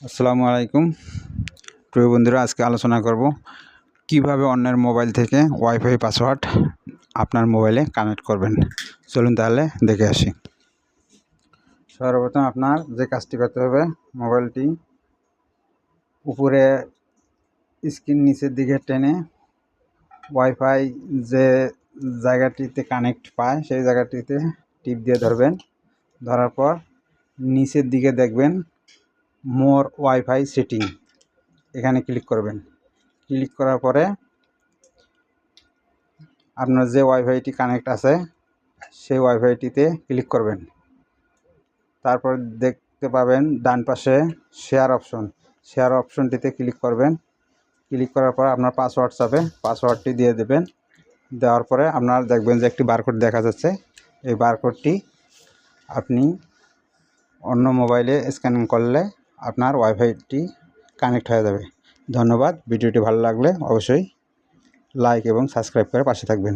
আসসালামু আলাইকুম প্রিয় বন্ধুরা, আজকে আলোচনা করব কিভাবে অন্যের মোবাইল থেকে ওয়াইফাই পাসওয়ার্ড আপনার মোবাইলে কানেক্ট করবেন। চলুন তাহলে দেখে আসি। সর্বপ্রথম আপনার যে কাজটি করতে হবে, মোবাইলটি উপরে স্ক্রিন নিচের দিকে টেনে ওয়াইফাই যে জায়গাটিতে কানেক্ট পায় সেই জায়গাটিতে টিপ দিয়ে ধরবেন। ধরার পর নিচের দিকে দেখবেন মোর ওয়াইফাই সেটিং, এখানে ক্লিক করবেন। ক্লিক করার পরে আপনার যে ওয়াইফাইটি কানেক্ট আছে সেই ওয়াইফাইটিতে ক্লিক করবেন। তারপর দেখতে পাবেন ডান পাশে শেয়ার অপশনটিতে ক্লিক করবেন। ক্লিক করার পর আপনার পাসওয়ার্ড চাবে, পাসওয়ার্ডটি দিয়ে দেবেন। দেওয়ার পরে আপনার দেখবেন যে একটি বারকোড দেখা যাচ্ছে। এই বারকোডটি আপনি অন্য মোবাইলে স্ক্যানিং করলে আপনার ওয়াইফাইটি কানেক্ট হয়ে যাবে। ধন্যবাদ। ভিডিওটি ভালো লাগলে অবশ্যই লাইক এবং সাবস্ক্রাইব করে পাশে থাকবেন।